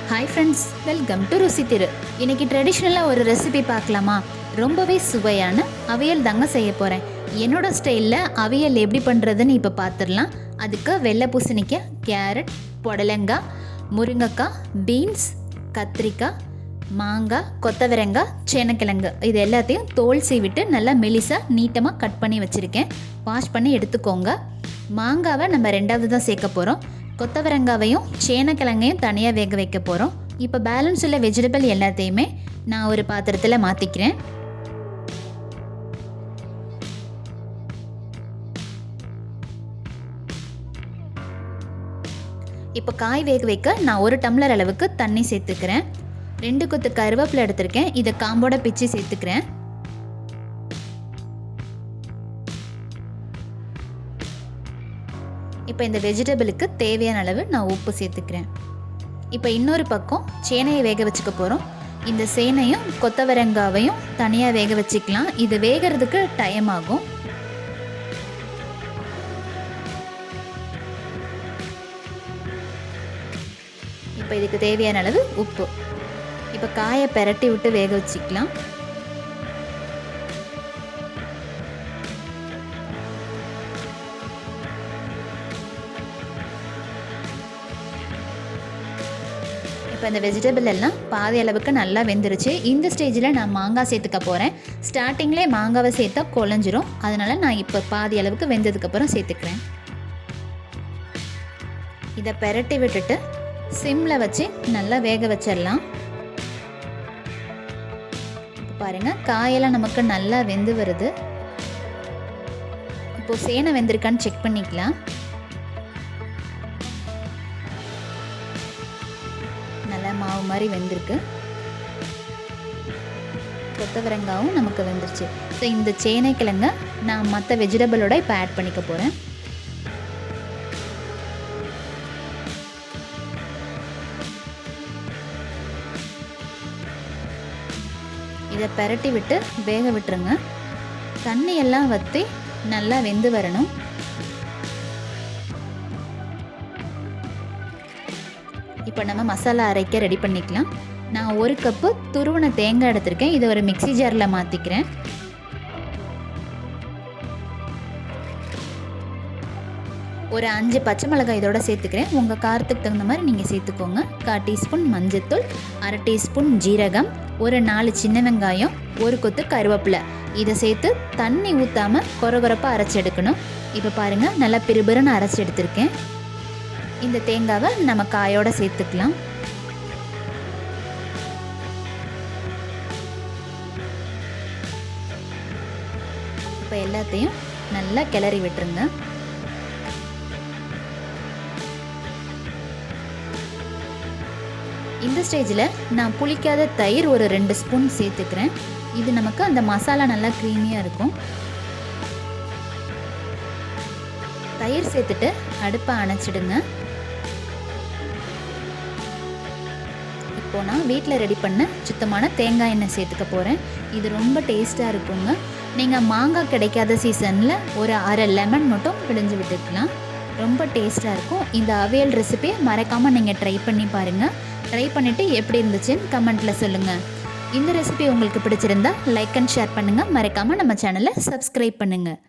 Hi friends, welcome to ருசி திரு. இன்றைக்கி ட்ரெடிஷ்னலாக ஒரு ரெசிபி பார்க்கலாமா? ரொம்பவே சுவையான அவியல் தாங்க செய்ய போகிறேன். என்னோடய ஸ்டைலில் அவியல் எப்படி பண்ணுறதுன்னு இப்போ பார்த்துடலாம். அதுக்கு வெள்ளை பூசணிக்காய், கேரட், புடலங்காய், முருங்கைக்காய், பீன்ஸ், கத்திரிக்காய், மாங்காய், கொத்தவரங்காய், சேனக்கிழங்கு இது எல்லாத்தையும் தோல் சீவிட்டு நல்லா மெலிசாக நீட்டமாக கட் பண்ணி வச்சுருக்கேன். வாஷ் பண்ணி எடுத்துக்கோங்க. மாங்காவை நம்ம ரெண்டாவது தான் சேர்க்க போகிறோம். கொத்தவரங்காவையும் சேனக்கிழங்கையும் தனியாக வேக வைக்க போகிறோம். இப்போ பேலன்ஸ் உள்ள வெஜிடபிள் எல்லாத்தையுமே நான் ஒரு பாத்திரத்தில் மாற்றிக்கிறேன். இப்போ காய் வேக வைக்க நான் 1 டம்ளர் அளவுக்கு தண்ணி சேர்த்துக்கிறேன். 2 கொத்து கருவேப்பிலை எடுத்திருக்கேன். இதை காம்போட பிச்சு சேர்த்துக்கிறேன். இப்போ இந்த வெஜிடபிளுக்கு தேவையான அளவு நான் உப்பு சேர்த்துக்கிறேன். இப்போ இன்னொரு பக்கம் சேனையை வேக வச்சுக்க போகிறோம். இந்த சேனையும் கொத்தவரங்காவையும் தனியாக வேக வச்சுக்கலாம். இது வேகிறதுக்கு டைம் ஆகும். இப்போ இதுக்கு தேவையான அளவு உப்பு. இப்போ காயை பெரட்டி விட்டு வேக வச்சுக்கலாம். இப்போ இந்த வெஜிடபிள் எல்லாம் பாதி அளவுக்கு நல்லா வெந்துருச்சு. இந்த ஸ்டேஜில் நான் மாங்காய் சேர்த்துக்க போகிறேன். ஸ்டார்டிங்லேயே மாங்காவை சேர்த்தா குழஞ்சிரும். அதனால் நான் இப்போ பாதி அளவுக்கு வெந்ததுக்கப்புறம் சேர்த்துக்கிறேன். இதை பெரட்டி விட்டுட்டு சிம்மில் வச்சு நல்லா வேக வச்சிடலாம். பாருங்கள், காயெல்லாம் நமக்கு நல்லா வெந்து வருது. இப்போது சேனை வெந்திருக்கான்னு செக் பண்ணிக்கலாம். நல்லா மாவு மாதிரி வெந்திருக்கு. கொத்தவரங்காவும் நமக்கு வெந்துருச்சு. ஸோ இந்த சேனைக்கிழங்க நான் மற்ற வெஜிடபிளோட இப்போ ஆட் பண்ணிக்க போகிறேன். இதை பெரட்டி விட்டு வேக விட்டுருங்க. தண்ணி எல்லாம் வற்றி நல்லா வெந்து வரணும். இப்போ நம்ம மசாலா அரைக்க ரெடி பண்ணிக்கலாம். நான் 1 கப்பு துருவன தேங்காய் எடுத்திருக்கேன். இதை ஒரு மிக்ஸி ஜாரில் மாற்றிக்கிறேன். ஒரு 5 பச்சை மிளகாய் இதோட சேர்த்துக்கிறேன். உங்கள் காரத்துக்கு தகுந்த மாதிரி நீங்கள் சேர்த்துக்கோங்க. 1/4 டீஸ்பூன் மஞ்சத்தூள், 1/2 டீஸ்பூன் ஜீரகம், ஒரு 4 சின்ன வெங்காயம், 1 கொத்து கருவேப்பிலை. இதை சேர்த்து தண்ணி ஊற்றாமல் கொரகொரப்பாக அரைச்சி எடுக்கணும். இப்போ பாருங்கள், நல்லா பிறுபிறுன்னு அரைச்சி எடுத்திருக்கேன். இந்த தேங்காவை நம்ம காயோடு சேர்த்துக்கலாம். இப்போ எல்லாத்தையும் நல்லா கிளறி விட்டுருங்க. இந்த ஸ்டேஜில் நான் புளிக்காத தயிர் ஒரு 2 ஸ்பூன் சேர்த்துக்கிறேன். இது நமக்கு அந்த மசாலா நல்லா க்ரீமியாக இருக்கும். தயிர் சேர்த்துட்டு அடுப்பை அணைச்சிடுங்க. இப்போ நான் வீட்டில் ரெடி பண்ண சுத்தமான தேங்காய் எண்ணெய் சேர்த்துக்க போகிறேன். இது ரொம்ப டேஸ்ட்டாக இருக்குங்க. நீங்கள் மாங்காய் கிடைக்காத சீசனில் ஒரு 1/2 லெமன் மட்டும் பிழிஞ்சு விட்டுக்கலாம். ரொம்ப டேஸ்ட்டாக இருக்கும். இந்த அவியல் ரெசிபியை மறக்காமல் நீங்கள் ட்ரை பண்ணி பாருங்கள். ட்ரை பண்ணிவிட்டு எப்படி இருந்துச்சுன்னு கமெண்ட்டில் சொல்லுங்கள். இந்த ரெசிபி உங்களுக்கு பிடிச்சிருந்தா லைக் அண்ட் ஷேர் பண்ணுங்கள். மறக்காமல் நம்ம சேனலை சப்ஸ்கிரைப் பண்ணுங்கள்.